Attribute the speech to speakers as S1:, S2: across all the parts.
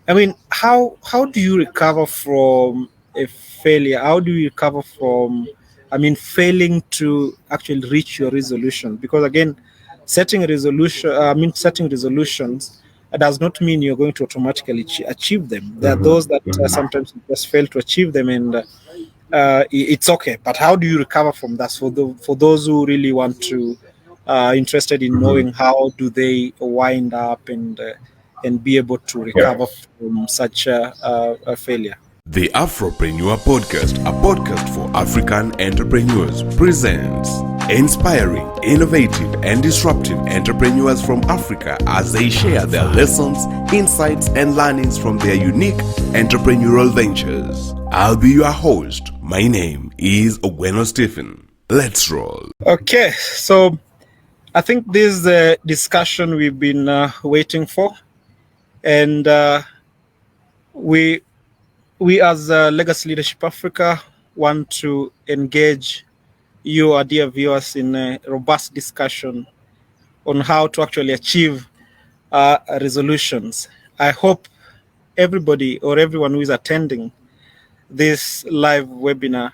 S1: I mean, how do you recover from a failure? How do you recover from, I mean, failing to actually reach your resolution? Because again, setting resolutions does not mean you're going to automatically achieve them. There are those that sometimes you just fail to achieve them, and it's okay. But how do you recover from that? For those who really want to, interested in
S2: Mhm.
S1: knowing how do they wind up and be able to
S2: Yeah.
S1: recover from such a failure.
S3: The Afropreneur Podcast, a podcast for African entrepreneurs, presents inspiring, innovative, and disruptive entrepreneurs from Africa as they share their lessons, insights, and learnings from their unique entrepreneurial ventures. I'll be your host. My name is Ogweno and Stephen. Let's roll.
S1: Okay, so I think this is the discussion we've been waiting for, and we we as Legacy Leadership Africa want to engage you, our dear viewers, in a robust discussion on how to actually achieve resolutions. I hope everybody or everyone who is attending this live webinar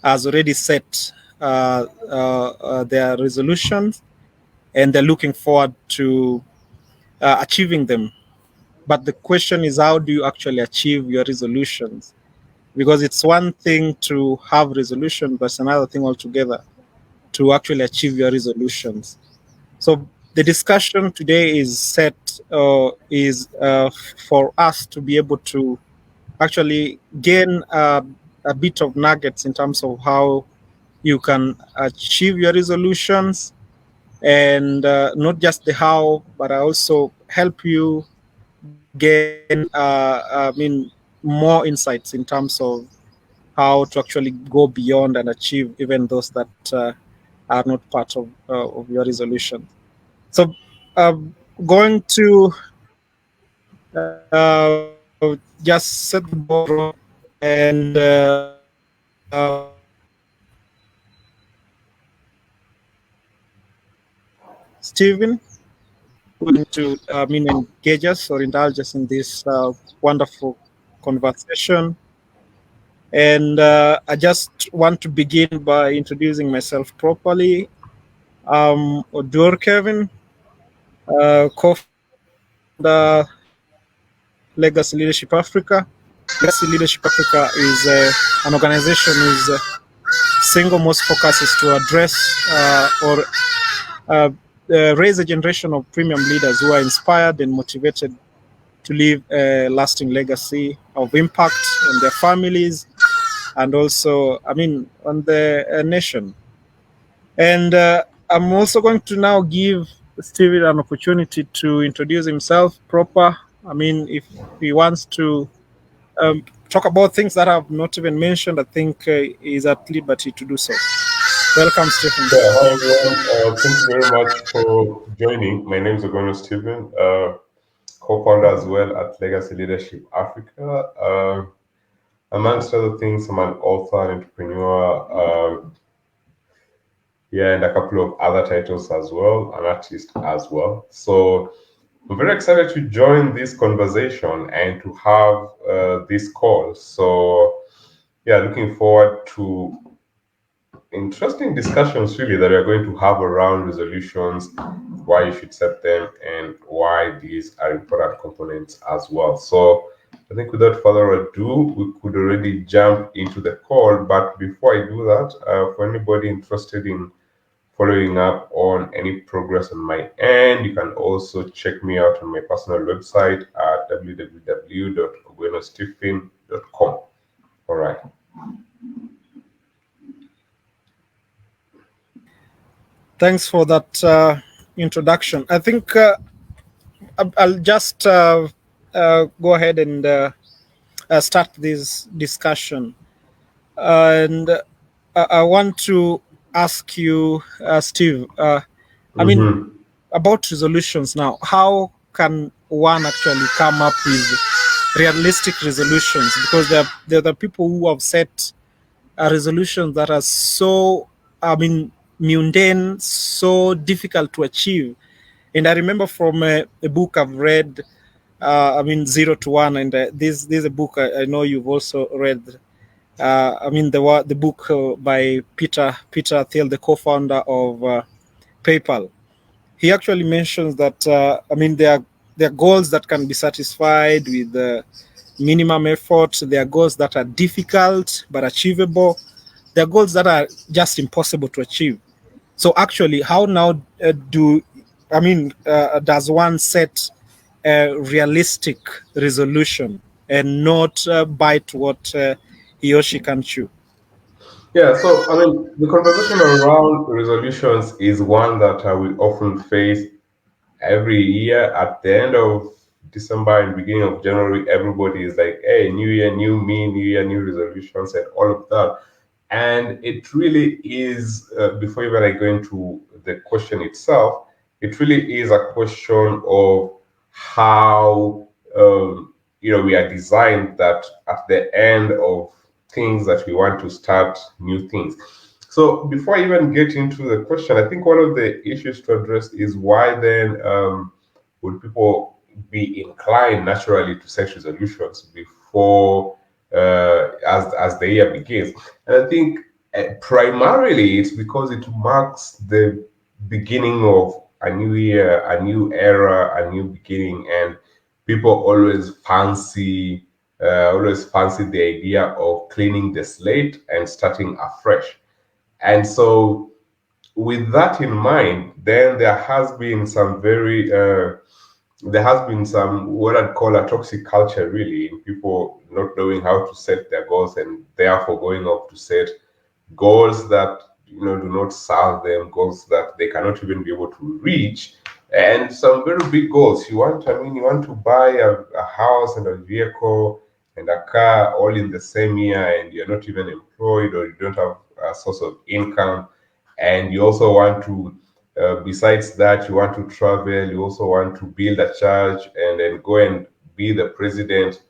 S1: has already set their resolutions and they're looking forward to achieving them. But the question is, how do you actually achieve your resolutions? Because it's one thing to have resolution, but it's another thing altogether to actually achieve your resolutions. So the discussion today is for us to be able to actually gain a bit of nuggets in terms of how you can achieve your resolutions, and not just the how, but I also help you gain more insights in terms of how to actually go beyond and achieve even those that are not part of your resolution. So, going to just set the ball rolling, and Stephen, going to engage us or indulge us in this wonderful conversation. And I just want to begin by introducing myself properly. Oduor Kevin, co-founder Legacy Leadership Africa. Legacy Leadership Africa is an organization whose single most focus is to address or uh, raise a generation of premium leaders who are inspired and motivated to leave a lasting legacy of impact on their families and also, on the nation. And I'm also going to now give Steven an opportunity to introduce himself proper. I mean, if he wants to talk about things that I've not even mentioned, I think he's at liberty to do so. Welcome, Stephen.
S2: Yeah, hi everyone. Thank you very much for joining. My name is Ogweno and Stephen, co-founder as well at Legacy Leadership Africa. Amongst other things, I'm an author, an entrepreneur, yeah, and a couple of other titles as well, an artist as well. So I'm very excited to join this conversation and to have this call. So yeah, looking forward to interesting discussions really that we're going to have around resolutions, why you should set them, and why these are important components as well. So I think without further ado, we could already jump into the call. But before I do that, for anybody interested in following up on any progress on my end, you can also check me out on my personal website at www.ogwenostephen.com. All right.
S1: Thanks for that introduction. I think I'll just go ahead and start this discussion. And I want to ask you, Steve, I mean,
S2: Mm-hmm.
S1: about resolutions now. How can one actually come up with realistic resolutions? Because there are the people who have set resolutions that are so, mundane, so difficult to achieve. And I remember from a book I've read I mean, 0 to 1. And this is a book I know you've also read. I mean, the book by Peter Thiel, the co-founder of PayPal. He actually mentions that I mean, there are goals that can be satisfied with minimum effort. There are goals that are difficult but achievable. There are goals that are just impossible to achieve. So actually, how now does one set a realistic resolution and not bite what he or she can chew?
S2: Yeah, so I mean, the conversation around resolutions is one that we often face every year at the end of December and beginning of January. Everybody is like, hey, new year, new me, new year, new resolutions, and all of that. And it really is, before even I go into the question itself, it really is a question of how, we are designed that at the end of things that we want to start new things. So before I even get into the question, I think one of the issues to address is why then would people be inclined naturally to set resolutions before as the year begins? And I think primarily it's because it marks the beginning of a new year, a new era, a new beginning, and people always fancy the idea of cleaning the slate and starting afresh. And so, with that in mind, then there has been some what I'd call a toxic culture, really, in people not knowing how to set their goals and therefore going off to set goals that do not serve them, goals that they cannot even be able to reach, and some very big goals. You want to buy a house and a vehicle and a car all in the same year, and you're not even employed or you don't have a source of income, and you also want to. Besides that, you want to travel. You also want to build a church and then go and be the president,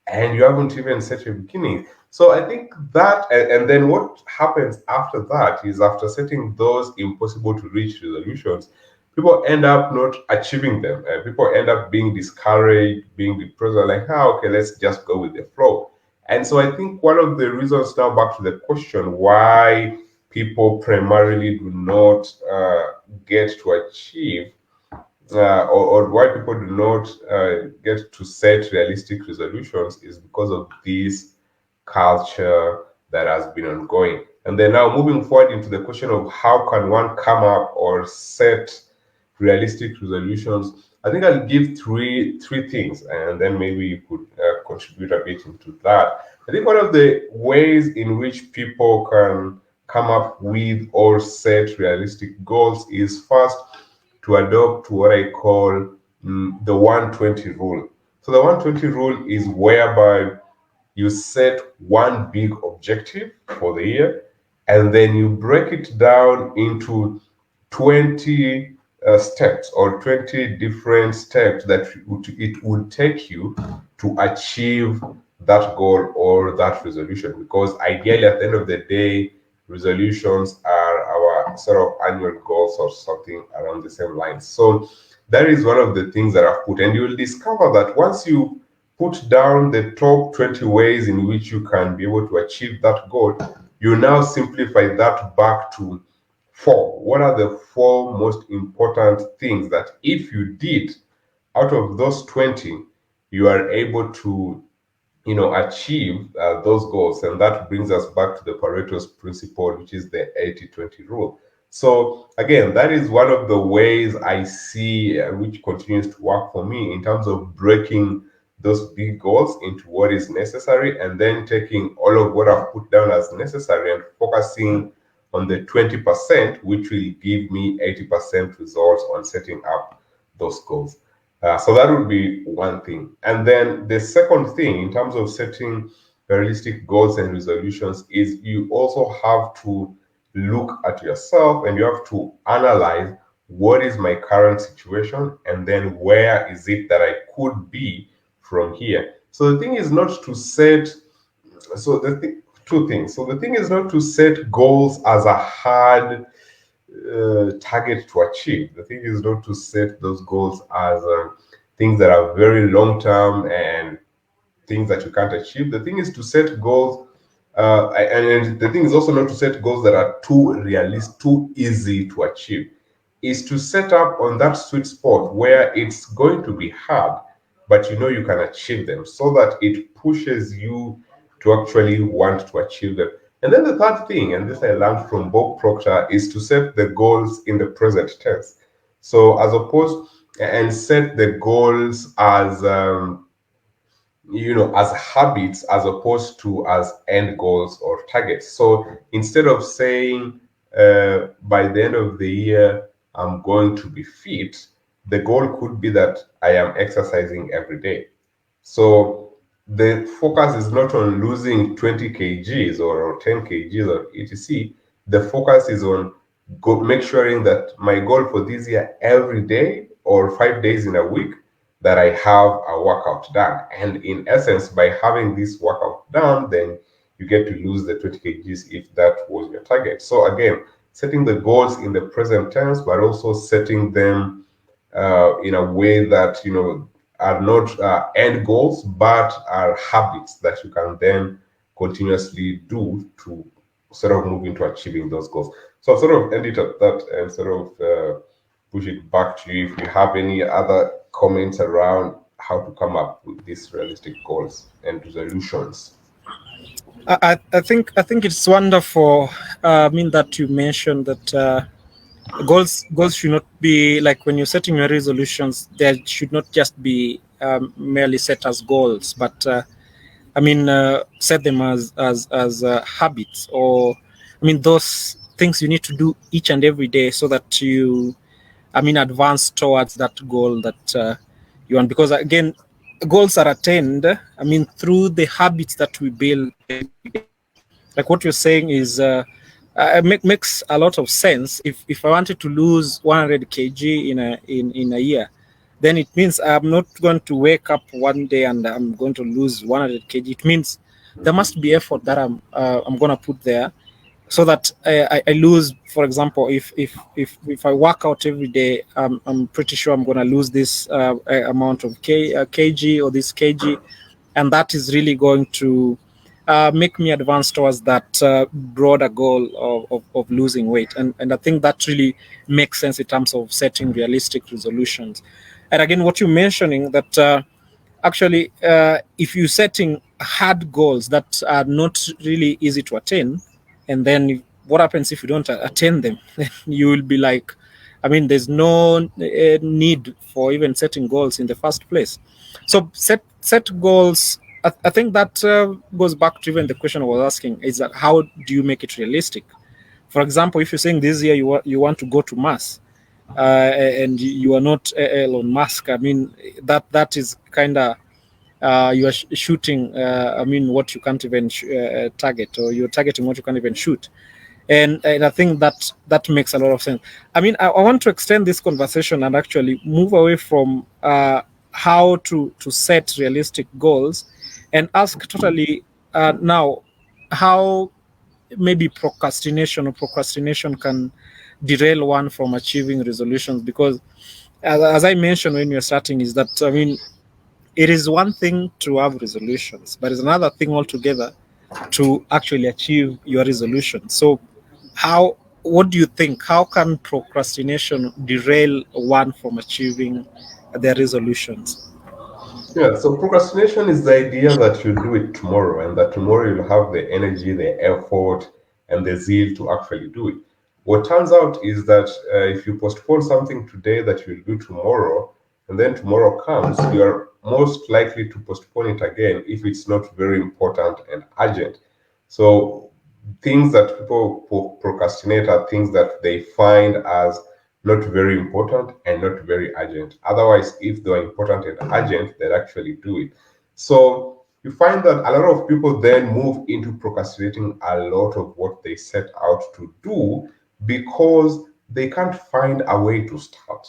S2: and you haven't even set your beginning. So I think that, and then what happens after that is after setting those impossible to reach resolutions, people end up not achieving them. People end up being discouraged, being depressed. They're like, okay, let's just go with the flow. And so I think one of the reasons, now back to the question, why people primarily do not get to achieve or why people do not get to set realistic resolutions is because of this culture that has been ongoing. And then now moving forward into the question of how can one come up or set realistic resolutions, I think I'll give three things, and then maybe you could contribute a bit into that. I think one of the ways in which people can come up with or set realistic goals is first to adopt what I call the 120 rule. So the 120 rule is whereby you set one big objective for the year, and then you break it down into 20 steps or 20 different steps that it will take you to achieve that goal or that resolution. Because ideally, at the end of the day, resolutions are our sort of annual goals or something around the same lines. So that is one of the things that I've put, and you will discover that once you put down the top 20 ways in which you can be able to achieve that goal, you now simplify that back to four. What are the four most important things that if you did out of those 20, you are able to achieve those goals? And that brings us back to the Pareto's principle, which is the 80-20 rule. So again, that is one of the ways I see which continues to work for me in terms of breaking those big goals into what is necessary, and then taking all of what I've put down as necessary and focusing on the 20%, which will give me 80% results on setting up those goals. So that would be one thing. And then the second thing, in terms of setting realistic goals and resolutions, is you also have to look at yourself and you have to analyze what is my current situation and then where is it that I could be from here. So the thing is not to set, so the thing, two things. So the thing is not to set goals as a hard target to achieve. The thing is not to set those goals as things that are very long term and things that you can't achieve. The thing is to set goals, and the thing is also not to set goals that are too realistic, too easy to achieve. Is to set up on that sweet spot where it's going to be hard, but you know you can achieve them, so that it pushes you to actually want to achieve them. And then the third thing, and this I learned from Bob Proctor, is to set the goals in the present tense. So as opposed and set the goals as as habits as opposed to as end goals or targets. So instead of saying by the end of the year I'm going to be fit, the goal could be that I am exercising every day. So the focus is not on losing 20 kgs or 10 kgs or etc. The focus is on make sure that my goal for this year, every day or 5 days in a week, that I have a workout done. And in essence, by having this workout done, then you get to lose the 20 kgs if that was your target. So again, setting the goals in the present tense, but also setting them in a way that are not end goals, but are habits that you can then continuously do to sort of move into achieving those goals. So I'll sort of end it at that and sort of push it back to you if you have any other comments around how to come up with these realistic goals and resolutions.
S1: I think it's wonderful. I mean that you mentioned that goals should not be like when you're setting your resolutions. They should not just be merely set as goals, but set them as habits, or those things you need to do each and every day so that you advance towards that goal that you want. Because again, goals are attained through the habits that we build every day. Like what you're saying is makes a lot of sense. If I wanted to lose 100 kg in a year, then it means I'm not going to wake up one day and I'm going to lose 100 kg. It means there must be effort that I'm going to put there, so that I lose. For example, if I work out every day, I'm pretty sure I'm going to lose this amount of kg, or this kg, and that is really going to make me advance towards that broader goal of losing weight. And I think that really makes sense in terms of setting realistic resolutions. And again, what you're mentioning, that actually, if you're setting hard goals that are not really easy to attain, and then what happens if you don't attain them? You will be like, there's no need for even setting goals in the first place. So set goals. I think that goes back to even the question I was asking, is that how do you make it realistic? For example, if you're saying this year you want to go to Mars, and you are not Elon Musk, that is kind of you are shooting. What you can't even target, or you're targeting what you can't even shoot. And I think that makes a lot of sense. I want to extend this conversation and actually move away from how to set realistic goals, and ask totally now how maybe procrastination can derail one from achieving resolutions. Because as I mentioned when you're starting, is that it is one thing to have resolutions, but it's another thing altogether to actually achieve your resolution. So what do you think, how can procrastination derail one from achieving their resolutions?
S2: Yeah, so procrastination is the idea that you'll do it tomorrow, and that tomorrow you'll have the energy, the effort, and the zeal to actually do it. What turns out is that if you postpone something today that you'll do tomorrow, and then tomorrow comes, you are most likely to postpone it again if it's not very important and urgent. So things that people procrastinate are things that they find as not very important and not very urgent. Otherwise, if they are important and urgent, they'd actually do it. So you find that a lot of people then move into procrastinating a lot of what they set out to do because they can't find a way to start.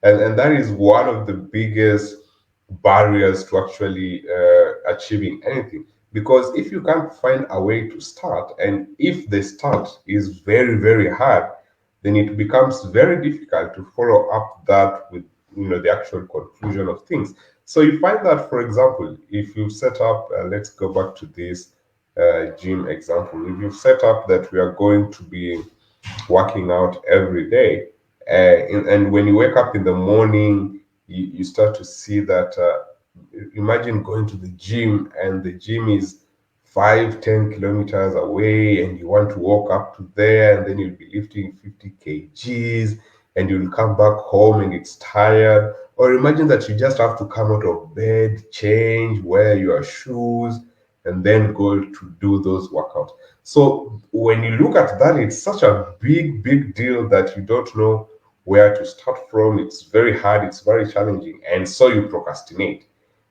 S2: And that is one of the biggest barriers to actually achieving anything. Because if you can't find a way to start, and if the start is very, very hard, then it becomes very difficult to follow up that with the actual conclusion of things. So you find that, for example, if you set up, let's go back to this gym example. If you've set up that we are going to be working out every day, and when you wake up in the morning, you start to see that. Imagine going to the gym, and the gym is 5-10 kilometers away, and you want to walk up to there, and then you'll be lifting 50 kgs, and you'll come back home and it's tired. Or imagine that you just have to come out of bed, change, wear your shoes, and then go to do those workouts. So when you look at that, it's such a big deal that you don't know where to start from. It's very hard, it's very challenging, and so you procrastinate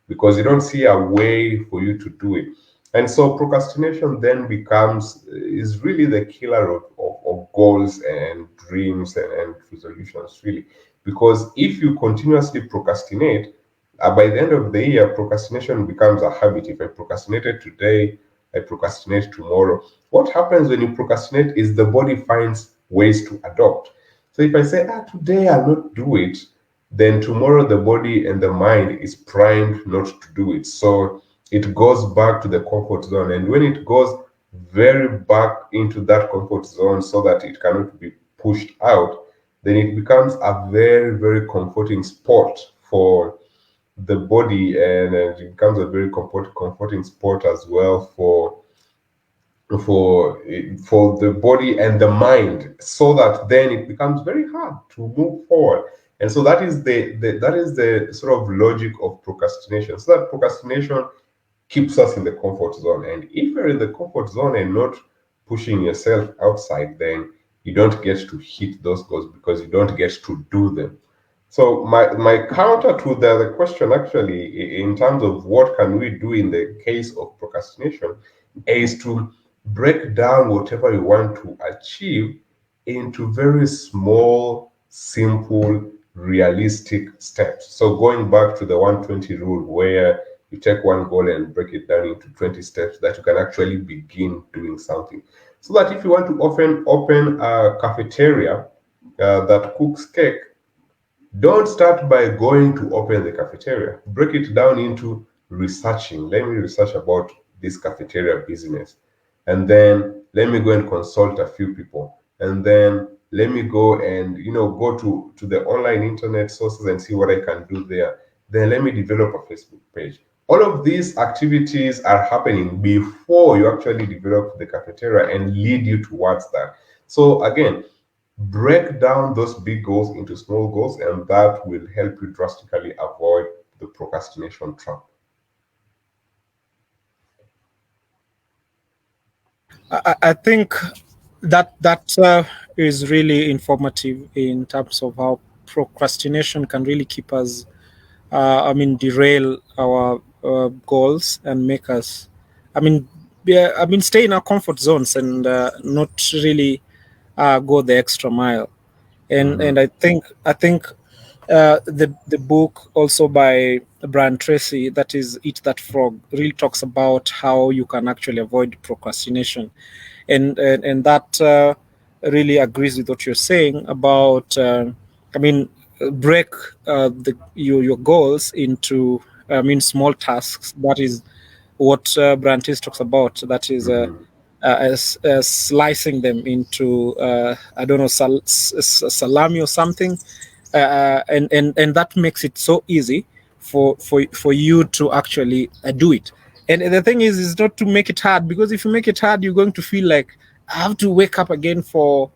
S2: because you don't see a way for you to do it. And so procrastination then becomes is really the killer of goals and dreams and resolutions, really. Because if you continuously procrastinate, by the end of the year, procrastination becomes a habit. If I procrastinated today, I procrastinate tomorrow. What happens when you procrastinate is the body finds ways to adopt. So if I say, today I'll not do it, then tomorrow the body and the mind is primed not to do it. So it goes back to the comfort zone. And when it goes very back into that comfort zone so that it cannot be pushed out, then it becomes a very comforting spot for the body, and it becomes a very comforting spot as well for the body and the mind, so that then it becomes very hard to move forward. And so that is the sort of logic of procrastination. So that procrastination keeps us in the comfort zone. And if you're in the comfort zone and not pushing yourself outside, then you don't get to hit those goals because you don't get to do them. So my counter to the question, actually, in terms of what can we do in the case of procrastination, is to break down whatever you want to achieve into very small, simple, realistic steps. So going back to the 120 rule, where you take one goal and break it down into 20 steps that you can actually begin doing something. So that if you want to open a cafeteria that cooks cake, don't start by going to open the cafeteria. Break it down into researching. Let me research about this cafeteria business. And then let me go and consult a few people. And then let me go and go to the online internet sources and see what I can do there. Then let me develop a Facebook page. All of these activities are happening before you actually develop the cafeteria and lead you towards that. So again, break down those big goals into small goals, and that will help you drastically avoid the procrastination trap.
S1: I think that is really informative in terms of how procrastination can really keep us, derail our goals and make us, stay in our comfort zones and not really go the extra mile. And I think the book also by Brian Tracy, that is Eat That Frog, really talks about how you can actually avoid procrastination, and that really agrees with what you're saying about break your goals into small tasks. That is what Brian Tracy talks about. That is slicing them into I don't know, salami or something, and that makes it so easy for you to actually do it. And the thing is not to make it hard, because if you make it hard, you're going to feel like, I have to wake up again for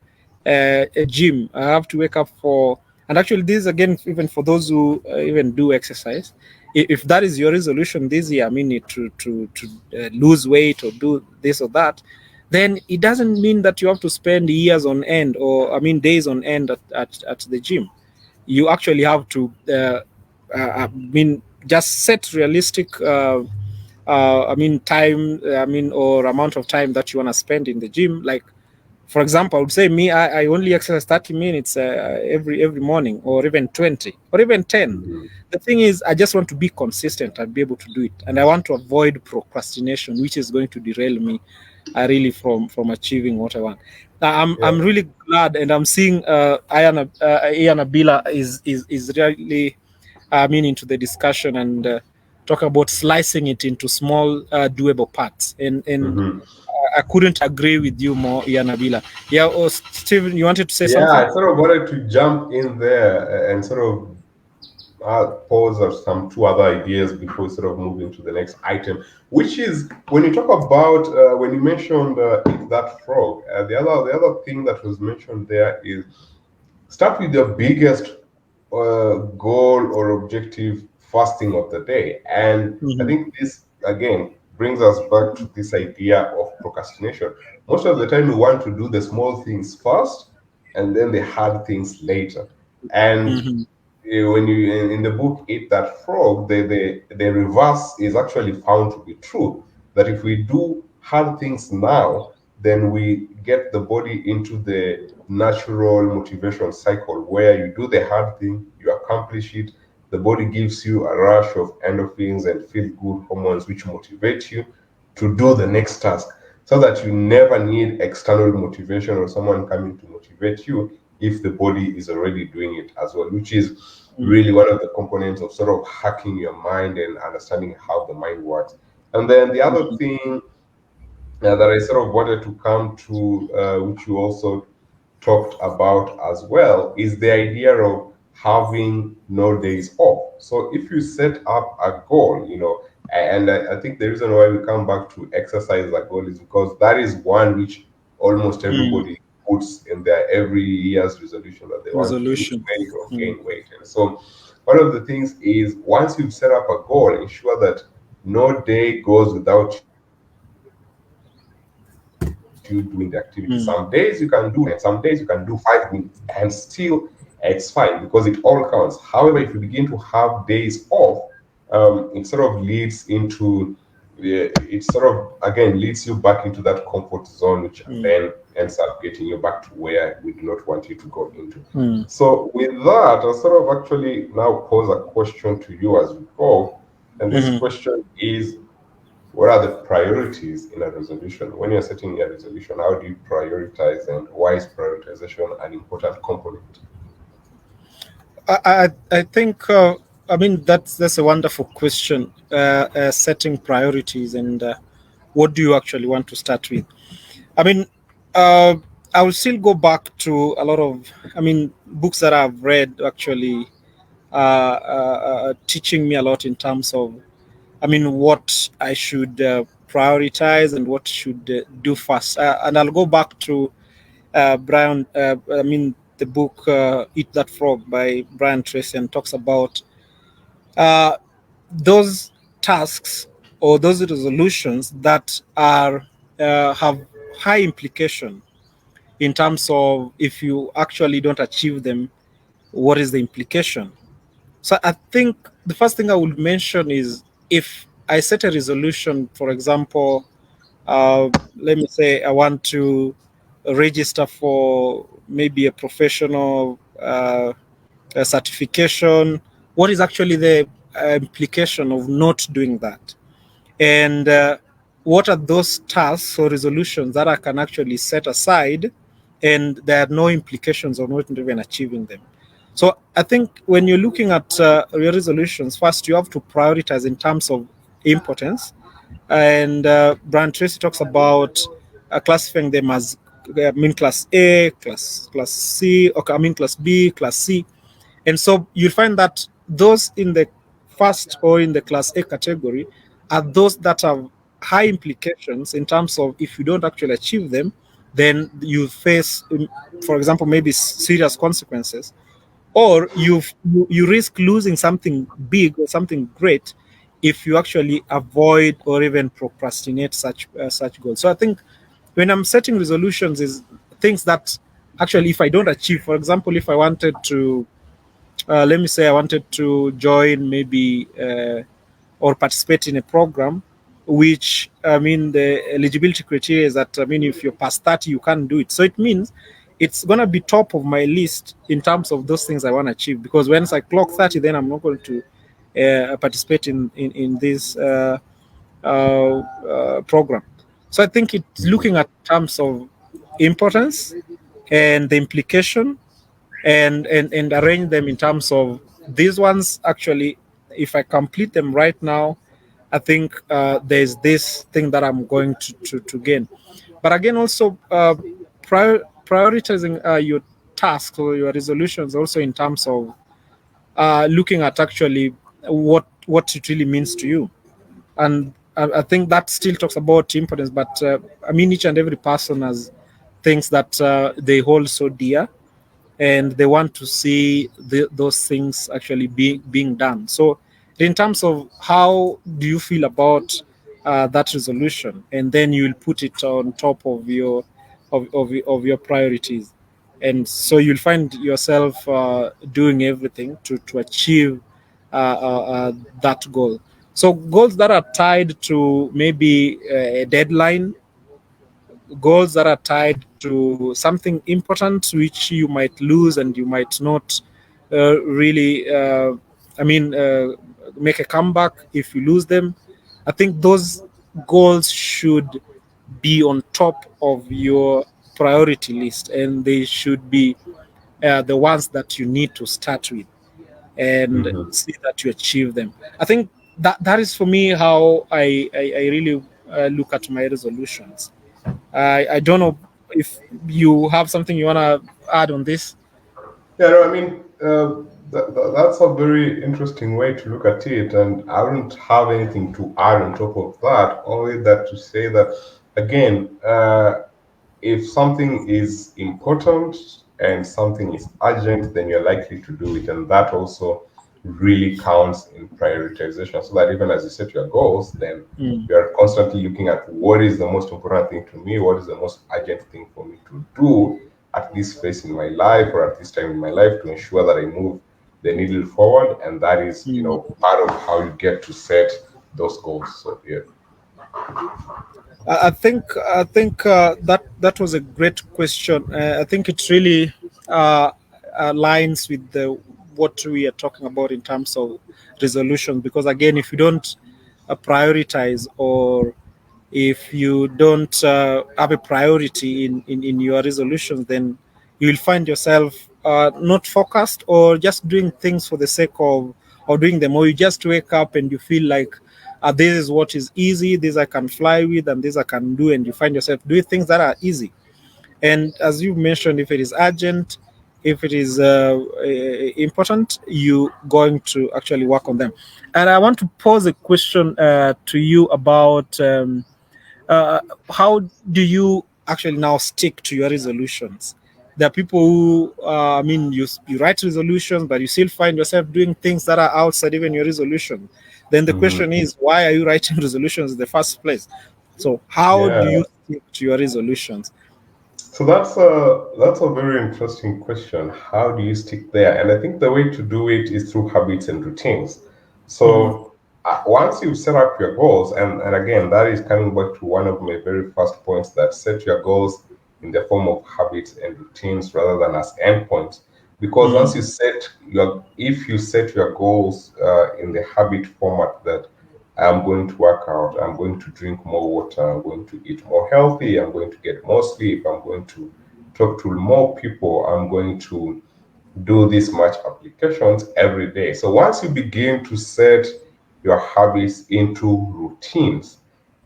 S1: a gym. I have to wake up for, and actually this again, even for those who even do exercise, if that is your resolution this year, to lose weight or do this or that, then it doesn't mean that you have to spend years on end, or days on end at the gym. You actually have to just set realistic time, or amount of time that you want to spend in the gym. Like, for example, I would say I only exercise 30 minutes every morning, or even 20, or even 10. The thing is, I just want to be consistent and be able to do it, and I want to avoid procrastination, which is going to derail me really from achieving what I want. Now, I'm really glad, and I'm seeing Ian Abila is really into the discussion and talk about slicing it into small doable parts, and
S2: Mhm.
S1: I couldn't agree with you more, Ian Abila. Yeah, Stephen, you wanted to say
S2: Yeah,
S1: something?
S2: I sort of wanted to jump in there and sort of pose of some two other ideas before we sort of move into the next item, which is when you talk about when you mentioned eat that frog. The other thing that was mentioned there is start with your biggest goal or objective first thing of the day, and I
S1: Mhm.
S2: think this again brings us back to this idea of procrastination. Most of the time, we want to do the small things first, and then the hard things later, and
S1: Mhm.
S2: when you in the book Eat That Frog, the reverse is actually found to be true. That if we do hard things now, then we get the body into the natural motivation cycle where you do the hard thing, you accomplish it, the body gives you a rush of endorphins and feel good hormones which motivate you to do the next task, so that you never need external motivation or someone coming to motivate you if the body is already doing it as well, which is really one of the components of sort of hacking your mind and understanding how the mind works. And then the other thing that I sort of wanted to come to, which you also talked about as well, is the idea of having no days off. So if you set up a goal, and I think the reason why we come back to exercise a goal is because that is one which almost
S1: Mm.
S2: everybody puts in their every year's resolution that they want to lose
S1: Resolution.
S2: weight or
S1: Mm.
S2: gain weight. And so one of the things is once you've set up a goal, ensure that no day goes without you doing the activity. Some days you can do 10 minutes, some days you
S1: Mm.
S2: can do 5 minutes, and still it's fine because it all counts. However, if you begin to have days off, it sort of leads into it sort of again leads you back into that comfort zone, which then
S1: Mm.
S2: ends up getting you back to where we do not want you to go into.
S1: Mm.
S2: So with that, I'll sort of actually now pose a question to you as we go. And this
S1: Mhm.
S2: question is, what are the priorities in a resolution? When you're setting a resolution, how do you prioritize and why is prioritization an important component?
S1: I think that's a wonderful question. Setting priorities and what do you actually want to start with? I mean, uh, I will still go back to a lot of books that I've read actually teaching me a lot in terms of what I should prioritize and what should do first. And I'll go back to Brian. The book "Eat That Frog" by Brian Tracy, and talks about uh, those tasks or those resolutions that are have high implication in terms of if you actually don't achieve them, what is the implication? So I think the first thing I would mention is if I set a resolution, for example, let me say I want to register for maybe a professional a certification. What is actually the implication of not doing that? And what are those tasks or resolutions that I can actually set aside and there are no implications of not even achieving them? So I think when you're looking at your resolutions, first you have to prioritize in terms of importance. And Brian Tracy talks about classifying them as class A, class C, okay, class B, class C, and so you'll find that those in the first or in the class A category are those that have high implications in terms of if you don't actually achieve them, then you face, for example, maybe serious consequences, or you risk losing something big or something great if you actually avoid or even procrastinate such goals. So I think when I'm setting resolutions is things that actually if I don't achieve, for example, if I wanted to let me say I wanted to join maybe or participate in a program, which the eligibility criteria is that if you're past 30, you can't do it. So it means it's gonna be top of my list in terms of those things I want to achieve. Because once I clock 30, then I'm not going to participate in this program. So I think it's looking at terms of importance and the implication, and arrange them in terms of these ones. Actually, if I complete them right now, I think there's this thing that I'm going to gain. But again, also prioritizing your tasks or your resolutions, also in terms of looking at actually what it really means to you. And I think that still talks about importance, but I mean, each and every person has things that they hold so dear, and they want to see those things actually being done. So, in terms of how do you feel about that resolution, and then you will put it on top of of your priorities, and so you'll find yourself doing everything to achieve that goal. So goals that are tied to maybe a deadline, goals that are tied to something important which you might lose and you might not really make a comeback if you lose them. I think those goals should be on top of your priority list, and they should be the ones that you need to start with and
S2: Mhm.
S1: see that you achieve them. I think that is for me how I really look at my resolutions. I don't know if you have something you want to add on this.
S2: Yeah, no, I mean, that's a very interesting way to look at it, and I don't have anything to add on top of that. Only that to say that again, if something is important and something is urgent, then you're likely to do it, and that also really counts in prioritization. So that even as you set your goals, then
S1: Mm,
S2: you are constantly looking at what is the most important thing to me, what is the most urgent thing for me to do at this phase in my life or at this time in my life to ensure that I move the needle forward, and that is,
S1: mm.
S2: part of how you get to set those goals. So yeah.
S1: I think that was a great question. I think it really uh, aligns with what we are talking about in terms of resolution. Because again, if you don't prioritize, or if you don't have a priority in your resolutions, then you will find yourself not focused, or just doing things for the sake of doing them, or you just wake up and you feel like this is what is easy, this I can fly with, and this I can do, and you find yourself doing things that are easy. And as you mentioned, if it is urgent, if it is important, you going to actually work on them. And I want to pose a question to you about uh, how do you actually now stick to your resolutions? There are people who, you write resolutions, but you still find yourself doing things that are outside even your resolution. Then the
S2: Mhm.
S1: question is, why are you writing resolutions in the first place? So, how
S2: Yeah.
S1: do you stick to your resolutions?
S2: So that's a very interesting question. How do you stick there? And I think the way to do it is through habits and routines.
S1: Mm,
S2: So once you've set up your goals, and again, that is coming back to one of my very first points, that set your goals in the form of habits and routines rather than as endpoints. Because
S1: mm,
S2: once you set if you set your goals in the habit format, that I'm going to work out, I'm going to drink more water, I'm going to eat more healthy, I'm going to get more sleep, I'm going to talk to more people, I'm going to do this much applications every day. So once you begin to set your habits into routines,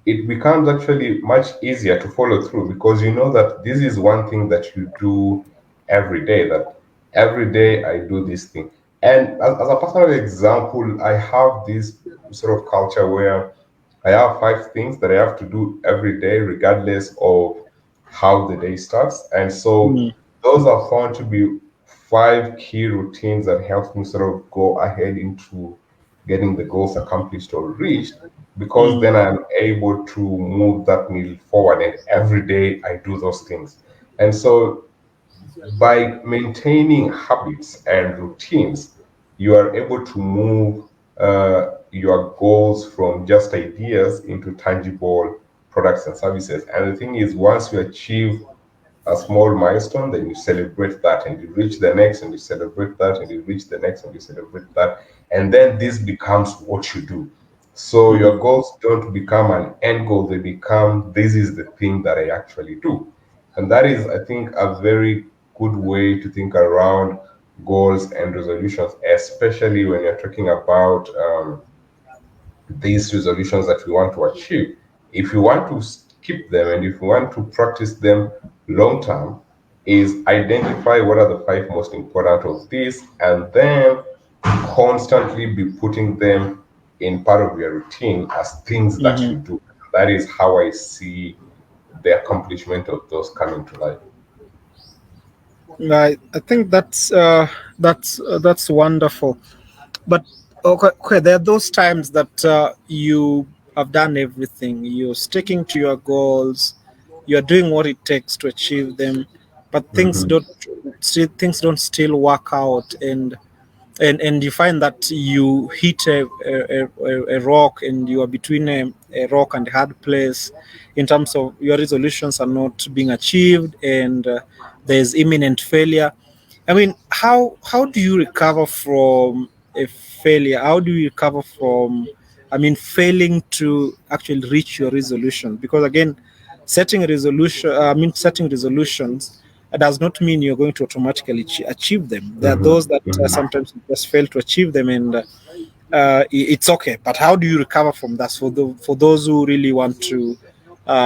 S2: it becomes actually much easier to follow through, because you know that this is one thing that you do every day, that every day I do this thing. And as a personal example, I have this sort of culture where I have 5 things that I have to do every day, regardless of how the day starts. And so
S1: mm,
S2: those are found to be 5 key routines that help me sort of go ahead into getting the goals accomplished or reached, because
S1: mm,
S2: then I'm able to move that needle forward. And every day I do those things. And so by maintaining habits and routines, you are able to move your goals from just ideas into tangible products and services. And the thing is, once you achieve a small milestone, then you celebrate that, and you reach the next, and you celebrate that, and you reach the next, and you celebrate that. And then this becomes what you do. So your
S1: mm,
S2: goals don't become an end goal, they become, this is the thing that I actually do. And that is, I think, a very good way to think around goals and resolutions, especially when you're talking about these resolutions that we want to achieve. If you want to keep them and if you want to practice them long term, is identify what are the five most important of these, and then constantly be putting them in part of your routine as things that you
S1: Hmm.
S2: do. That is how I see the accomplishment of those coming to life.
S1: I think that's wonderful. But okay, okay, there are those times that you have done everything. You're sticking to your goals. You're doing what it takes to achieve them, but
S2: Mhm.
S1: things don't still work out, and you find that you hit a rock, and you are between a rock and a hard place in terms of your resolutions are not being achieved, and there's imminent failure. I mean, how do you recover from a failure? How do you recover from, I mean, failing to actually reach your resolution? Because again, setting resolutions does not mean you're going to automatically achieve them. There are those
S2: Mhm.
S1: that
S2: Mhm.
S1: sometimes just fail to achieve them, and it's okay. But how do you recover from that? For those who really want to,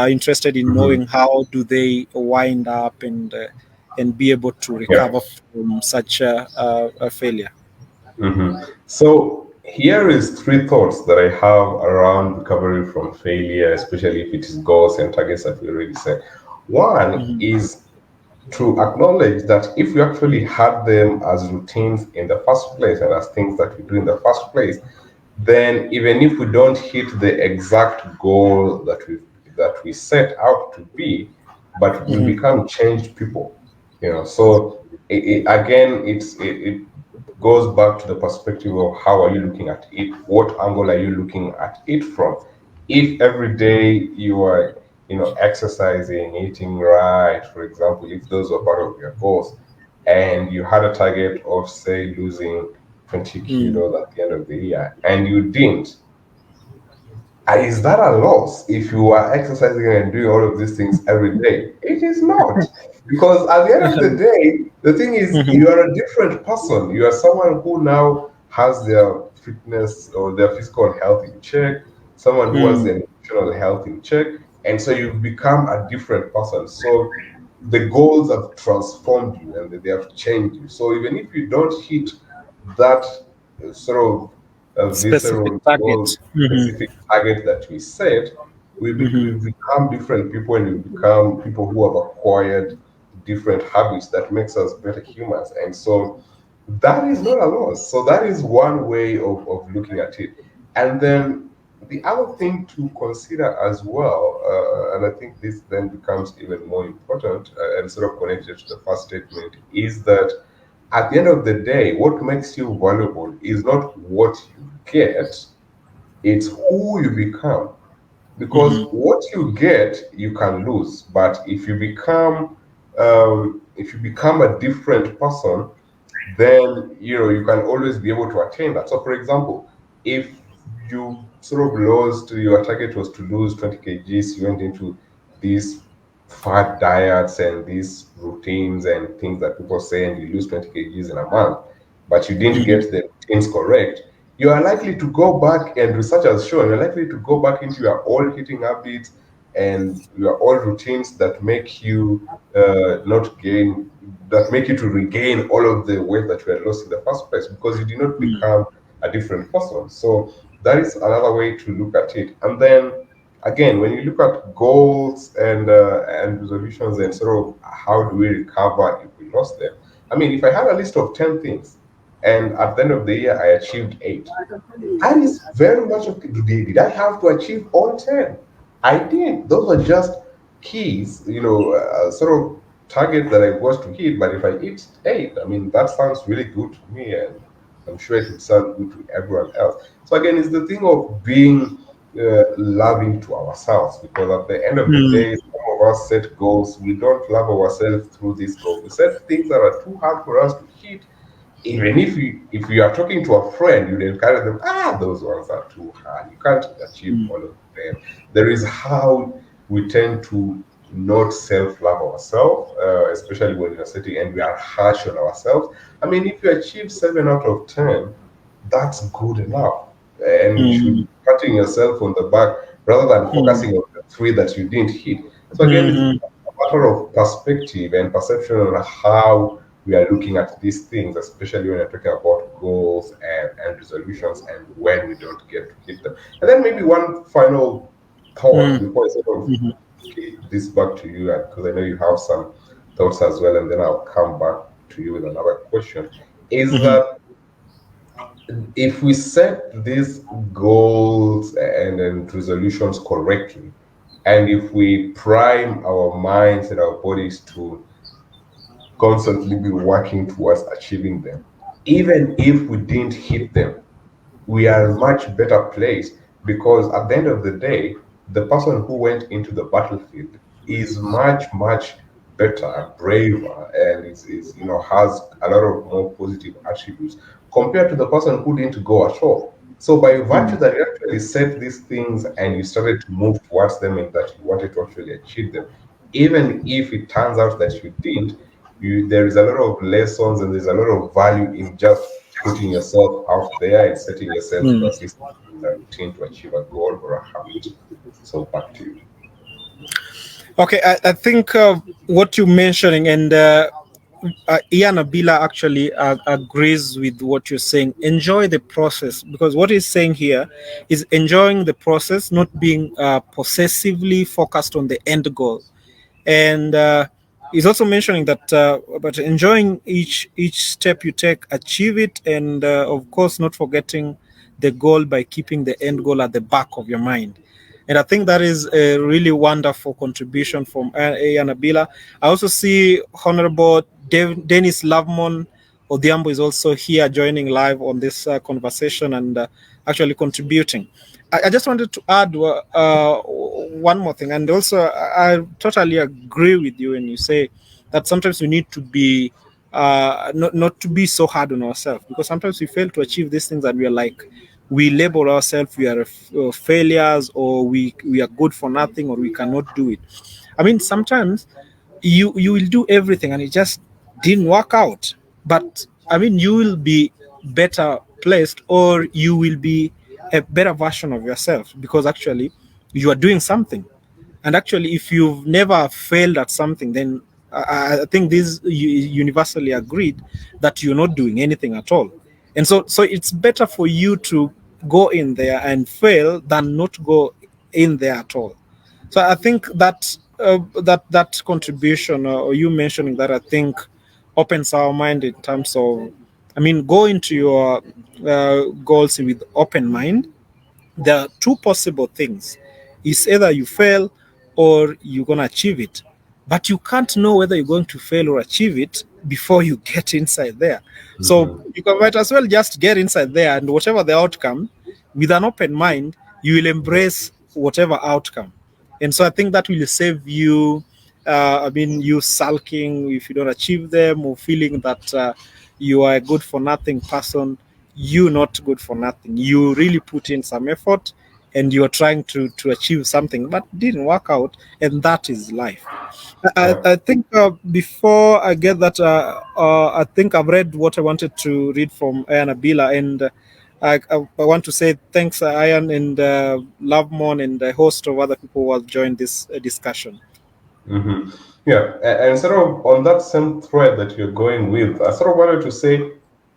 S1: interested in
S2: Mhm.
S1: knowing how do they wind up and be able to
S2: Yeah.
S1: recover from such a failure.
S2: So here is three thoughts that I have around recovery from failure, especially if it is goals and targets that we already said. One
S1: Hmm.
S2: is to acknowledge that if we actually had them as routines in the first place and as things that we do in the first place, then even if we don't hit the exact goal that we set out to be, but we
S1: Hmm.
S2: become changed people. So again, it goes back to the perspective of how are you looking at it, what angle are you looking at it from. If every day you are exercising, eating right, for example, if those were part of your goals, and you had a target of, say, losing 20
S1: Mm.
S2: kilos at the end of the year and you didn't, is that a loss if you are exercising and doing all of these things every day? It is not. Because at the end of the day, the thing is, you
S1: Mhm.
S2: are a different person. You are someone who now has their fitness or their physical health in check, someone who has
S1: Mm.
S2: their emotional health in check. And so you become a different person. So the goals have transformed you and they have changed you. So even if you don't hit that sort of
S1: Specific
S2: visceral goal,
S1: target. Hmm.
S2: specific target that we set, we
S1: Hmm.
S2: become different people and we become people who have acquired different habits that makes us better humans. And so that is not a loss. So that is one way of looking at it. And then the other thing to consider as well, and I think this then becomes even more important and sort of connected to the first statement, is that at the end of the day, what makes you valuable is not what you get, it's who you become. Because
S1: Hmm.
S2: what you get, you can lose. But if you become a different person, then you can always be able to attain that. So, for example, if you sort of lost, your target was to lose 20 kgs, you went into these fat diets and these routines and things that people say, and you lose 20 kgs in a month, but you didn't
S1: Hmm.
S2: get the routines correct, you are likely to go back, and research has shown you're likely to go back into your old eating habits and your old routines that make you not gain, that make you to regain all of the weight that you had lost in the first place because you did not become a different person. So that is another way to look at it. And then again, when you look at goals and resolutions and sort of how do we recover if we lost them, I mean, if I had a list of 10 things and at the end of the year I achieved 8, that is very much okay. Did I have to achieve all 10? I did. Those are just keys, sort of target that I was to hit. But if I hit 8, I mean, that sounds really good to me. And I'm sure it would sound good to everyone else. So, again, it's the thing of being loving to ourselves because at the end of the
S1: Mm.
S2: day, some of us set goals. We don't love ourselves through these goals. We set things that are too hard for us to hit, even if you are talking to a friend, you'd encourage them, those ones are too hard. You can't achieve all of them. There is how we tend to not self-love ourselves, especially when we're setting and we are harsh on ourselves. I mean, if you achieve 7 out of 10, that's good enough. And you should
S1: mm,
S2: be patting yourself on the back rather than
S1: mm,
S2: focusing on the 3 that you didn't hit. So again, it's
S1: mm,
S2: a matter of perspective and perception on how we are looking at these things, especially when we're talking about goals and resolutions and when we don't get to hit them. And then maybe one final thought
S1: mm,
S2: before I sort of
S1: mhm,
S2: give this back to you, because I know you have some thoughts as well, and then I'll come back to you with another question. Is
S1: mhm,
S2: that if we set these goals and resolutions correctly, and if we prime our minds and our bodies to constantly be working towards achieving them, even if we didn't hit them, we are much better placed, because at the end of the day, the person who went into the battlefield is much better, braver, and is has a lot of more positive attributes compared to the person who didn't go at all. So by virtue
S1: mm,
S2: that you actually set these things and you started to move towards them and that you wanted to actually achieve them, even if it turns out that you didn't, there is a lot of lessons and there's a lot of value in just putting yourself out there and setting yourself to
S1: mm.
S2: at least in a routine to achieve a goal or a habit. So back to you.
S1: Okay, I think what you're mentioning, and Ian Abila actually agrees with what you're saying. Enjoy the process, because what he's saying here is enjoying the process, not being possessively focused on the end goal. And he's also mentioning that but enjoying each step you take, achieve it, and of course not forgetting the goal by keeping the end goal at the back of your mind. And I think that is a really wonderful contribution from Anabila. I also see Honorable Dennis Lavmon Odiambo is also here joining live on this conversation and actually contributing. I just wanted to add one more thing, and also I totally agree with you when you say that sometimes we need to be not to be so hard on ourselves, because sometimes we fail to achieve these things and we are like, we label ourselves, we are failures, or we are good for nothing, or we cannot do it. I mean, sometimes you will do everything and it just didn't work out, but I mean, you will be better placed, or you will be a better version of yourself, because actually you are doing something. And actually, if you've never failed at something, then I think this universally agreed that you're not doing anything at all. And so it's better for you to go in there and fail than not go in there at all. So I think that that contribution, or you mentioning that, I think opens our mind in terms of, I mean, go into your goals with open mind. There are two possible things: is either you fail or you're going to achieve it. But you can't know whether you're going to fail or achieve it before you get inside there. So
S2: Mhm.
S1: might as well just get inside there, and whatever the outcome, with an open mind, you will embrace whatever outcome. And so I think that will save you, I mean, you sulking if you don't achieve them, or feeling that you are a good for nothing person. You not good for nothing. You really put in some effort, and you're trying to achieve something, but didn't work out, and that is life. I,
S2: Yeah.
S1: I think before I get that, I think I've read what I wanted to read from Ayan Abila, and I want to say thanks, Ayan, and Lovemon, and a host of other people who have joined this discussion.
S2: Yeah, and sort of on that same thread that you're going with, I sort of wanted to say,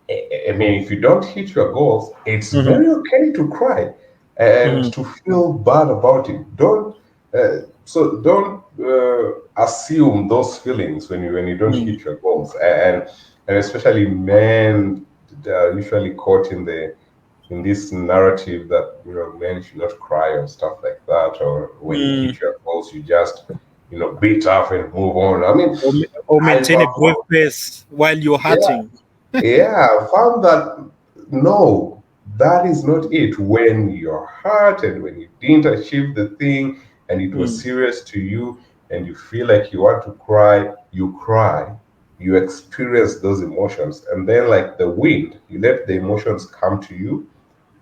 S2: I mean, if you don't hit your goals, it's
S1: Hmm.
S2: very okay to cry and
S1: Hmm.
S2: to feel bad about it. Don't assume those feelings when you don't
S1: Hmm.
S2: hit your goals, and especially men, they are usually caught in this narrative that men should not cry or stuff like that, or when you
S1: Hmm.
S2: hit your goals, you just beat up and move on. I mean,
S1: Or
S2: I've
S1: maintain a brave face while you're
S2: yeah,
S1: hurting.
S2: yeah, I found that no, that is not it. When you're hurt and when you didn't achieve the thing and it was
S1: Hmm.
S2: serious to you and you feel like you want to cry, you cry. You experience those emotions. And then, like the wind, you let the emotions come to you,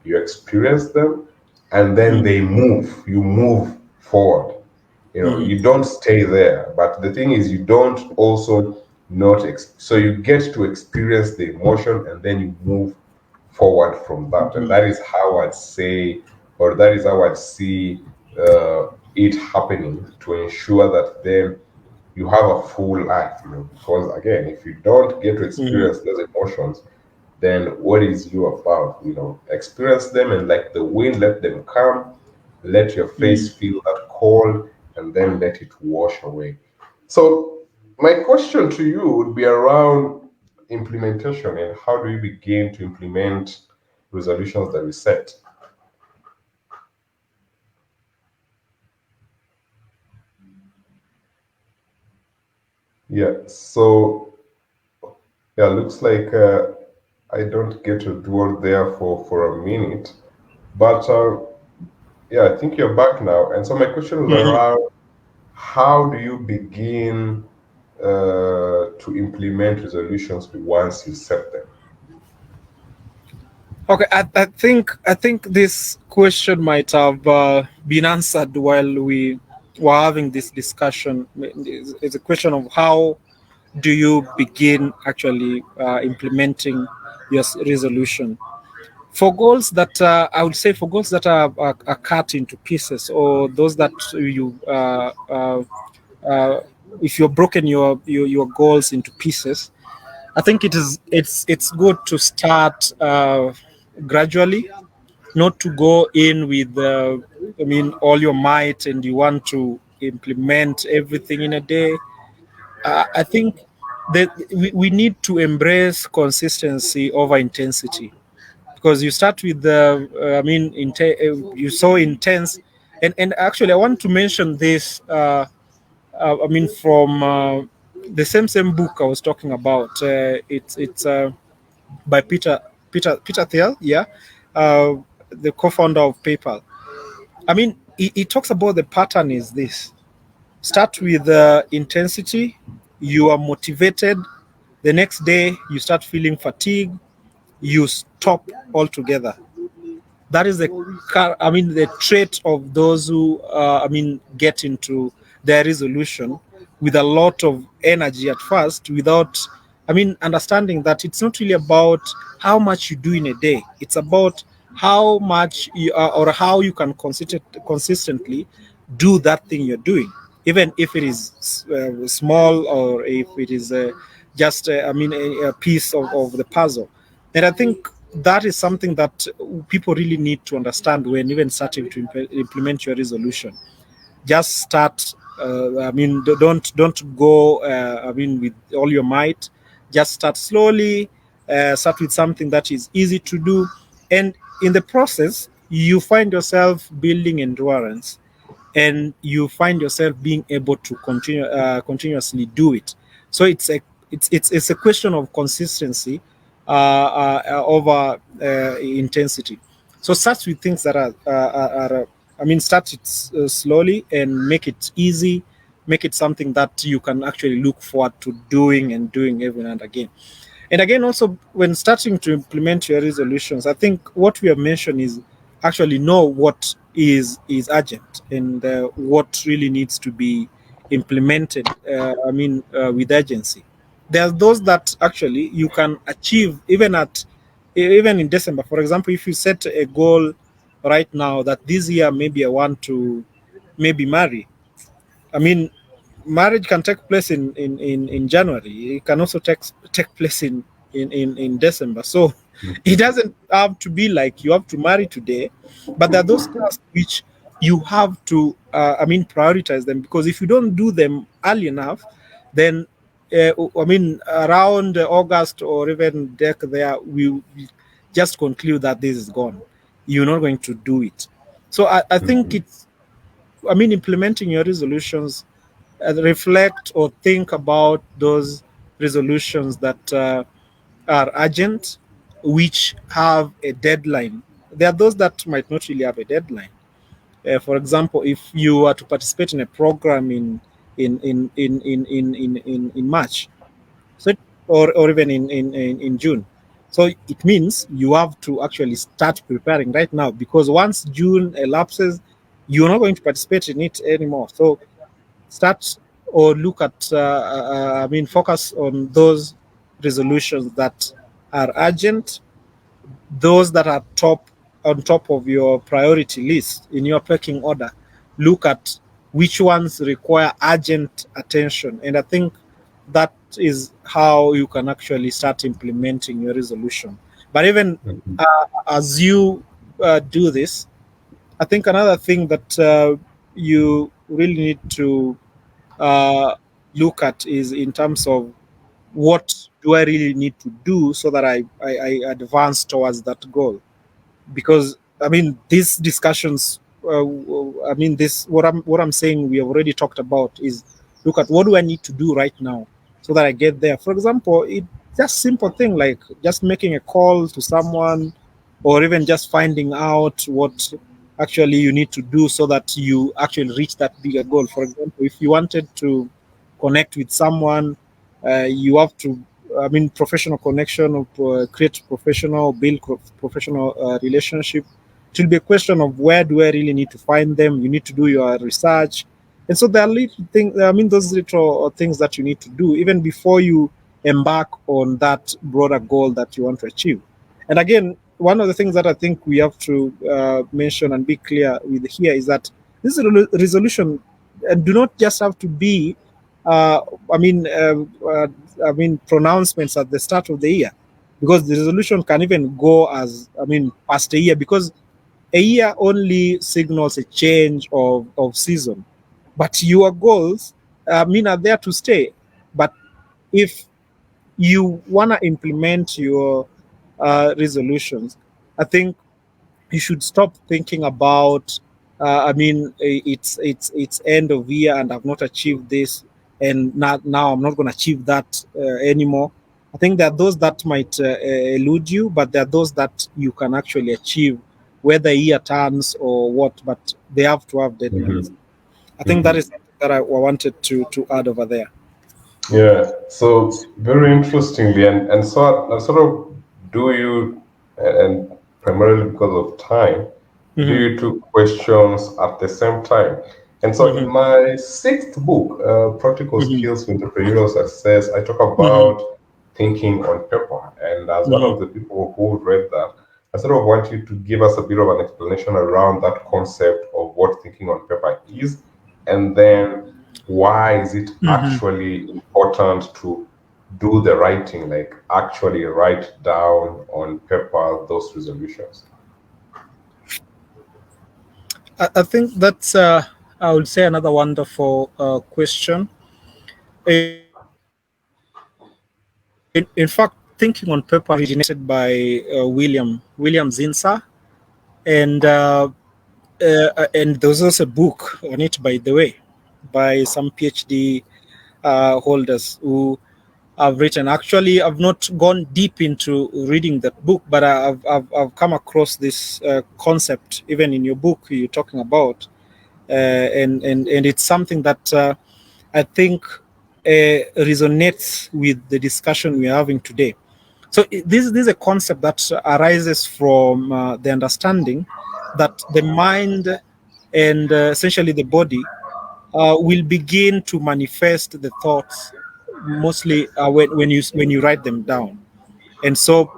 S2: you experience them, and then
S1: Hmm.
S2: they move. You move forward.
S1: Mhm.
S2: You don't stay there. But the thing is, you don't also not so you get to experience the emotion and then you move forward from that. And
S1: Mhm.
S2: that is how I'd say, or that is how I'd see it happening, to ensure that then you have a full life. Because again, if you don't get to
S1: Mhm.
S2: experience those emotions, then what is you about? Experience them, and like the wind, let them come, let your
S1: Mhm.
S2: face feel that cold, and then let it wash away. So my question to you would be around implementation, and how do you begin to implement resolutions that we set? Yeah, so yeah, looks like I don't get a dwell there for a minute, but yeah, I think you're back now. And so my question is
S1: Mhm.
S2: around, how do you begin to implement resolutions once you set them?
S1: Okay, I think this question might have been answered while we were having this discussion. It's a question of how do you begin actually implementing your resolution for goals that I would say for goals that are cut into pieces, or those that you uh, if you've broken your goals into pieces. I think it's good to start gradually, not to go in with all your might and you want to implement everything in a day. I think that we need to embrace consistency over intensity, because you start with the you so intense. And actually I want to mention this from the same book I was talking about. It's by Peter Thiel, yeah, uh, the co-founder of PayPal. He talks about the pattern is this: start with intensity, you are motivated. The next day you start feeling fatigue, you stop altogether. That is the trait of those who get into their resolution with a lot of energy at first, without understanding that it's not really about how much you do in a day. It's about how much or how you can consistently do that thing you're doing, even if it is small, or if it is just a piece of the puzzle. And I think that is something that people really need to understand when even starting to implement your resolution. Just start. Don't go. With all your might. Just start slowly. Start with something that is easy to do, and in the process, you find yourself building endurance, and you find yourself being able to continuously do it. So it's a question of consistency over intensity. So start with things that start it slowly and make it easy, make it something that you can actually look forward to doing and doing every now and again. And again, also when starting to implement your resolutions, I think what we have mentioned is actually know what is urgent, and what really needs to be implemented. With urgency. There are those that actually you can achieve even in December. For example, if you set a goal right now that this year maybe I want to maybe marry. I mean, marriage can take place in January. It can also take place in December. So it doesn't have to be like you have to marry today, but there are those tasks which you have to prioritize them, because if you don't do them early enough, then around August or even there, we just conclude that this is gone. You're not going to do it. So I think
S2: Mhm.
S1: it's implementing your resolutions, reflect or think about those resolutions that are urgent, which have a deadline. There are those that might not really have a deadline. For example, if you are to participate in a program in March, so or even in June, so it means you have to actually start preparing right now, because once June elapses, you're not going to participate in it anymore. So start or look at, I mean, focus on those resolutions that are urgent, those that are top on top of your priority list in your pecking order. Look at which ones require urgent attention, and I think that is how you can actually start implementing your resolution. But even
S2: Mhm.
S1: as you do this, I think another thing that you really need to uh, look at is in terms of what do I really need to do so that I advance towards that goal. Because I mean these discussions, I mean this what I'm saying we have already talked about is look at what do I need to do right now so that I get there. For example, it just simple thing like just making a call to someone, or even just finding out what actually you need to do so that you actually reach that bigger goal. For example, if you wanted to connect with someone, you have to, I mean, professional connection, create professional, build professional relationship. It will be a question of where do I really need to find them. You need to do your research, and so there are little things. I mean, those little things that you need to do even before you embark on that broader goal that you want to achieve. And again, one of the things that I think we have to mention and be clear with here is that this resolution do not just have to be uh, I mean, I mean, pronouncements at the start of the year, because the resolution can even go as, I mean, past a year, because a year only signals a change of season. But your goals, I mean, are there to stay. But if you want to implement your resolutions, I think you should stop thinking about I mean it's end of year and I've not achieved this, and now I'm not going to achieve that anymore. I think there are those that might elude you, but there are those that you can actually achieve whether year turns or what, but they have to have deadlines.
S2: Mhm.
S1: I think that
S2: Mhm.
S1: is something that I wanted to add over there.
S2: Yeah, so very interestingly, and sort of do you, and primarily because of time, do
S1: Hmm.
S2: you two questions at the same time? And so in
S1: Hmm.
S2: my sixth book, Practical
S1: Hmm.
S2: Skills for Entrepreneurial Success, I talk
S1: Hmm.
S2: about thinking on paper. And as one
S1: Hmm.
S2: of the people who read that, I sort of want you to give us a bit of an explanation around that concept of what thinking on paper is, and then why is it
S1: Hmm.
S2: actually important to do the writing, like actually write down on paper those resolutions.
S1: I think that's I would say another wonderful question. In fact, thinking on paper originated by William Zinser, and there was also a book on it, by the way, by some PhD holders who have written. Actually, I've not gone deep into reading that book, but I've come across this concept even in your book you're talking about, and it's something that I think resonates with the discussion we're having today. So this is a concept that arises from the understanding that the mind and essentially the body will begin to manifest the thoughts mostly when you write them down, and so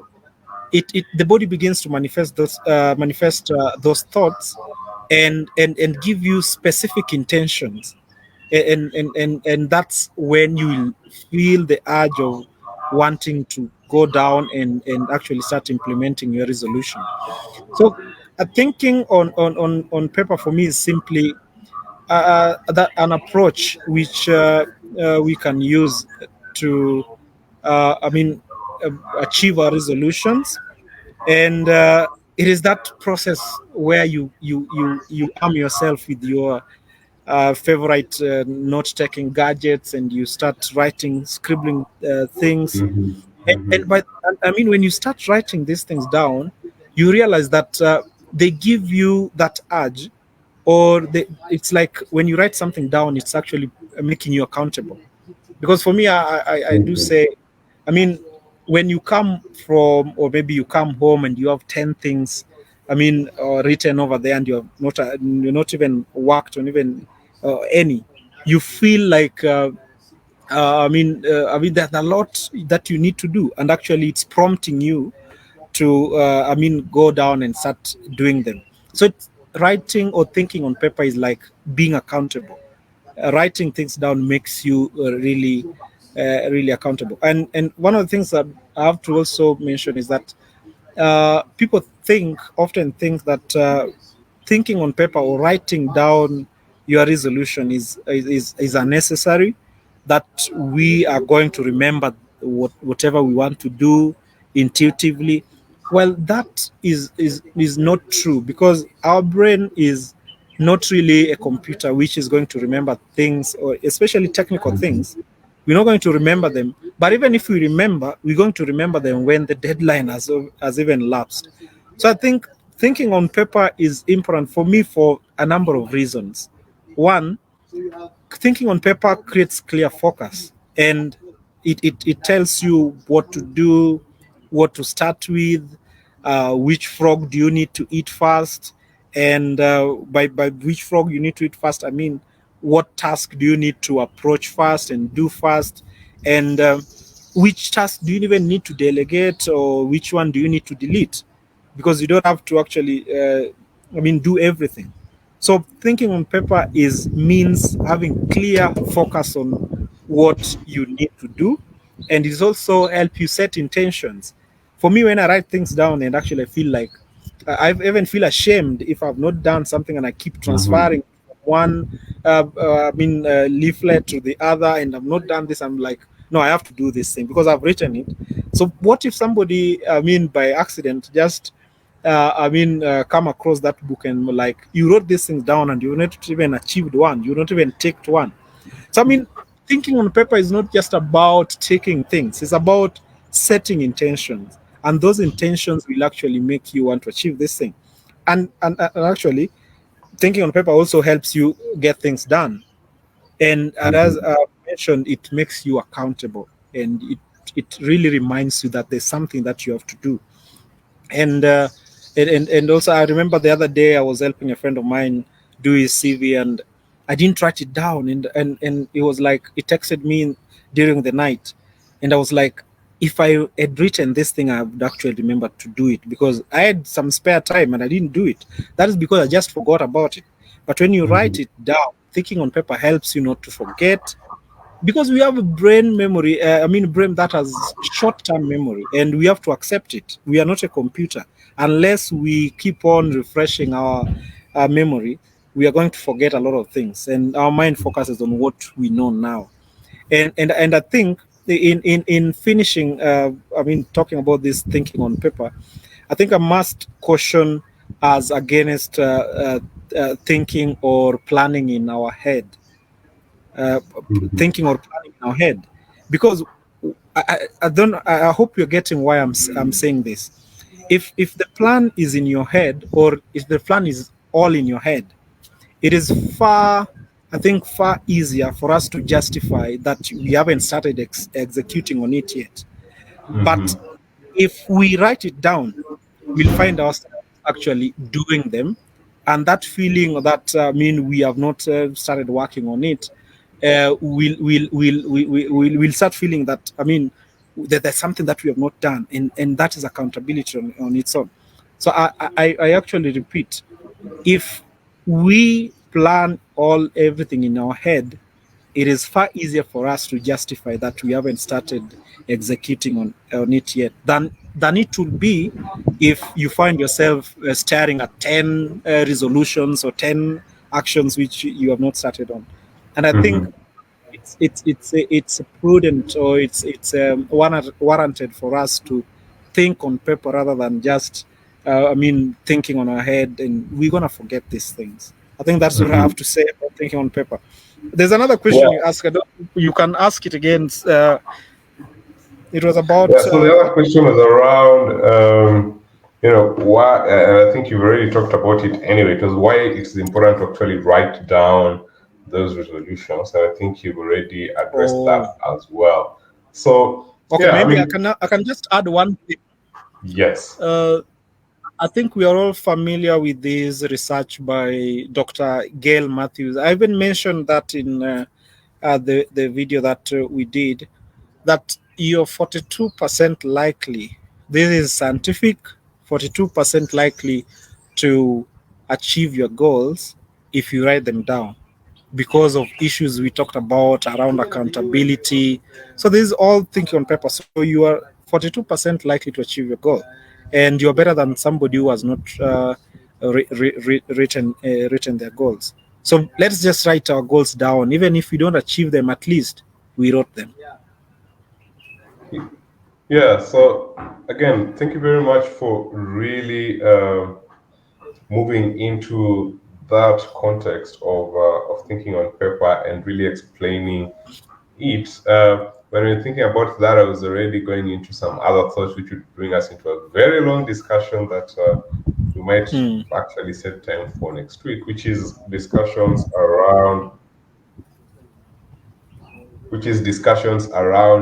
S1: the body begins to manifest those thoughts and give you specific intentions, and that's when you will feel the urge of wanting to go down and actually start implementing your resolution. So thinking on paper for me is simply that an approach which we can use to I mean achieve our resolutions, and it is that process where you arm yourself with your favorite note-taking gadgets, and you start writing, scribbling things.
S2: Mm-hmm.
S1: And
S2: Mm-hmm.
S1: but I mean, when you start writing these things down, you realize that they give you that urge, or it's like when you write something down, it's actually making you accountable. Because for me, I do
S2: Mm-hmm.
S1: say, I mean, when you come from, or maybe you come home and you have 10 things, I mean, written over there, and you're not even worked on even any. you feel like there's a lot that you need to do, and actually it's prompting you to go down and start doing them. So it's, writing or thinking on paper is like being accountable. Writing things down makes you really accountable. And one of the things that I have to also mention is that people often think that thinking on paper or writing down your resolution is unnecessary, that we are going to remember whatever we want to do intuitively. Well, that is not true, because our brain is not really a computer which is going to remember things, or especially technical things. We're not going to remember them. But even if we remember, we're going to remember them when the deadline has even lapsed. So I think thinking on paper is important for me for a number of reasons. One, thinking on paper creates clear focus, and it tells you what to do, what to start with, which frog do you need to eat first, and by which frog you need to eat first, I mean what task do you need to approach first and do first, and which task do you even need to delegate, or which one do you need to delete, because you don't have to actually do everything. So thinking on paper is means having clear focus on what you need to do, and it also help you set intentions. For me, when I write things down, and actually I feel like I even feel ashamed if I've not done something, and I keep
S2: Mm-hmm.
S1: transferring from one leaflet to the other, and I've not done this. I'm like, no, I have to do this thing because I've written it. So what if somebody, by accident, just come across that book, and like, you wrote these things down and you not even achieved one, you not even ticked one. So thinking on paper is not just about taking things; it's about setting intentions, and those intentions will actually make you want to achieve this thing. And actually, thinking on paper also helps you get things done. And as
S2: Mm-hmm.
S1: I mentioned, it makes you accountable, and it really reminds you that there's something that you have to do. And also, I remember the other day I was helping a friend of mine do his CV, and I didn't write it down, and it was like, he texted me during the night, and I was like, if I had written this thing, I would actually remember to do it, because I had some spare time and I didn't do it. That is because I just forgot about it. But when you write
S2: Mm-hmm.
S1: it down, thinking on paper helps you not to forget, because we have a brain memory, brain that has short-term memory, and we have to accept it. We are not a computer. Unless we keep on refreshing our memory, we are going to forget a lot of things, and our mind focuses on what we know now. And I think, in finishing, talking about this thinking on paper, I think I must caution us against thinking or planning in our head, uh,
S2: Mm-hmm.
S1: thinking or planning in our head, because I don't, I hope you're getting why I'm saying this. If the plan is in your head, or if the plan is all in your head, it is far easier for us to justify that we haven't started executing on it yet. But
S2: Mm-hmm.
S1: if we write it down, we'll find ourselves actually doing them, and that feeling that we have not started working on it, we'll start feeling that, that there's something that we have not done, and that is accountability on its own. So I actually repeat, if we plan everything in our head, it is far easier for us to justify that we haven't started executing on it yet, than it would be if you find yourself staring at 10 resolutions or 10 actions which you have not started on. And I think
S2: Mm-hmm.
S1: it's prudent, or it's warranted for us to think on paper rather than just thinking on our head, and we're gonna forget these things. I think that's what I have
S2: Mm-hmm.
S1: to say about thinking on paper. There's another question you
S2: Yeah.
S1: asked. You can ask it again. It was
S2: Yeah.
S1: about
S2: So the other question was around, why, and I think you've already talked about it anyway. It was why it's important to actually write down those resolutions, and I think you've already addressed that
S1: oh,
S2: as well. So
S1: okay.
S2: yeah, I
S1: Maybe
S2: mean,
S1: I can just add one thing.
S2: yes.
S1: Uh, I think we are all familiar with this research by Dr. Gail Matthews. I even mentioned that in the video that we did, that you're 42% likely, this is scientific, 42% likely to achieve your goals if you write them down, because of issues we talked about around accountability. So this is all thinking on paper. So you are 42% likely to achieve your goal, and you're better than somebody who has not written their goals. So let's just write our goals down. Even if we don't achieve them, at least we wrote them.
S2: Yeah, so again, thank you very much for really moving into that context of thinking on paper and really explaining it. When we're thinking about that, I was already going into some other thoughts which would bring us into a very long discussion that we might actually set time for next week, which is discussions around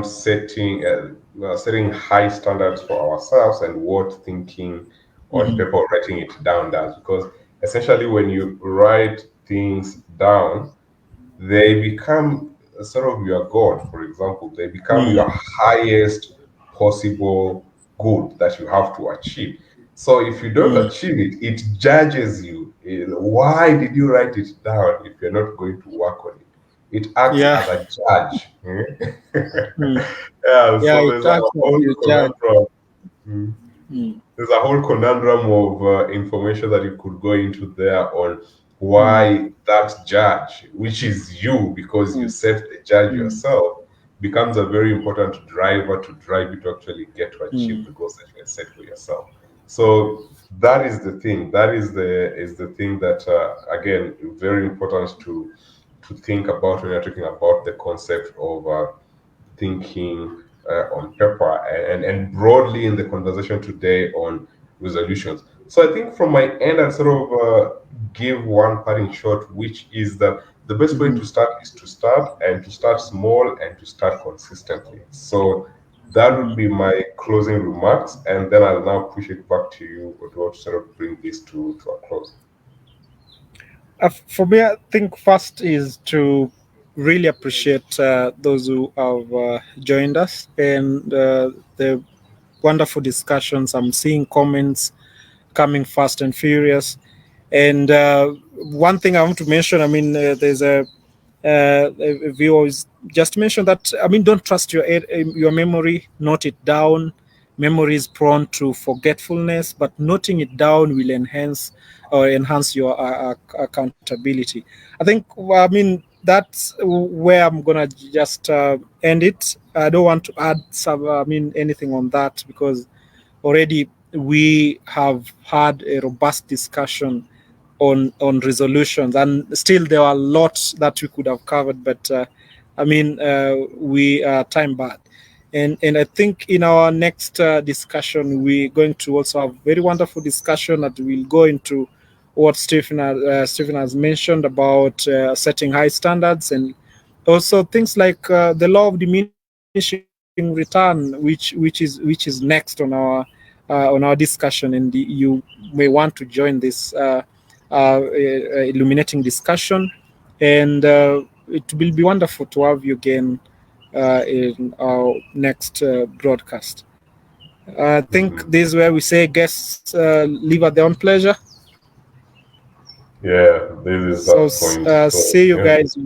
S2: setting high standards for ourselves and what thinking on paper or writing it down does. Because essentially, when you write things down, they become sort of your God. For example, they become your highest possible good that you have to achieve. So if you don't achieve it, it judges you. Why did you write it down if you're not going to work on it? It acts as a judge. So there's a whole conundrum. There's a whole conundrum of information that you could go into there on why that judge, which is you because you set the judge yourself, becomes a very important driver to drive you to actually get to achieve the goals that you have set for yourself. So that is the thing. That is the thing that again, very important to think about when you're talking about the concept of thinking on paper and broadly in the conversation today on resolutions. So I think from my end, I'd sort of give one parting shot, which is that the best way to start is to start, and to start small and to start consistently. So that would be my closing remarks, and then I'll now push it back to you, Oduor, to sort of bring this to a close.
S1: For me, I think first is to really appreciate those who have joined us and the wonderful discussions. I'm seeing comments coming fast and furious. And one thing I want to mention, I mean, there's a viewer just mentioned that, I mean, don't trust your memory, note it down. Memory is prone to forgetfulness, but noting it down will enhance your accountability. I think, I mean, that's where I'm gonna just end it. I don't want to add anything on that, because already we have had a robust discussion on resolutions, and still there are lots that we could have covered, but we are time bad. And I think in our next discussion, we're going to also have very wonderful discussion that will go into what Stephen has mentioned about setting high standards, and also things like the law of diminishing return, which is next on our discussion. And you may want to join this illuminating discussion, and it will be wonderful to have you again in our next broadcast. I think this is where we say guests leave at their own pleasure.
S2: Yeah, this is that point.
S1: See you guys.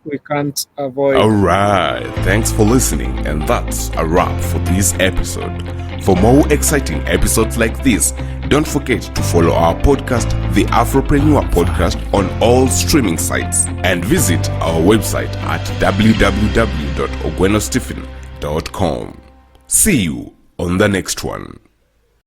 S1: We can't avoid.
S3: All right, thanks for listening, and that's a wrap for this episode. For more exciting episodes like this, don't forget to follow our podcast, the Afropreneur Podcast, on all streaming sites, and visit our website at www.ogwenostephen.com. See you on the next one.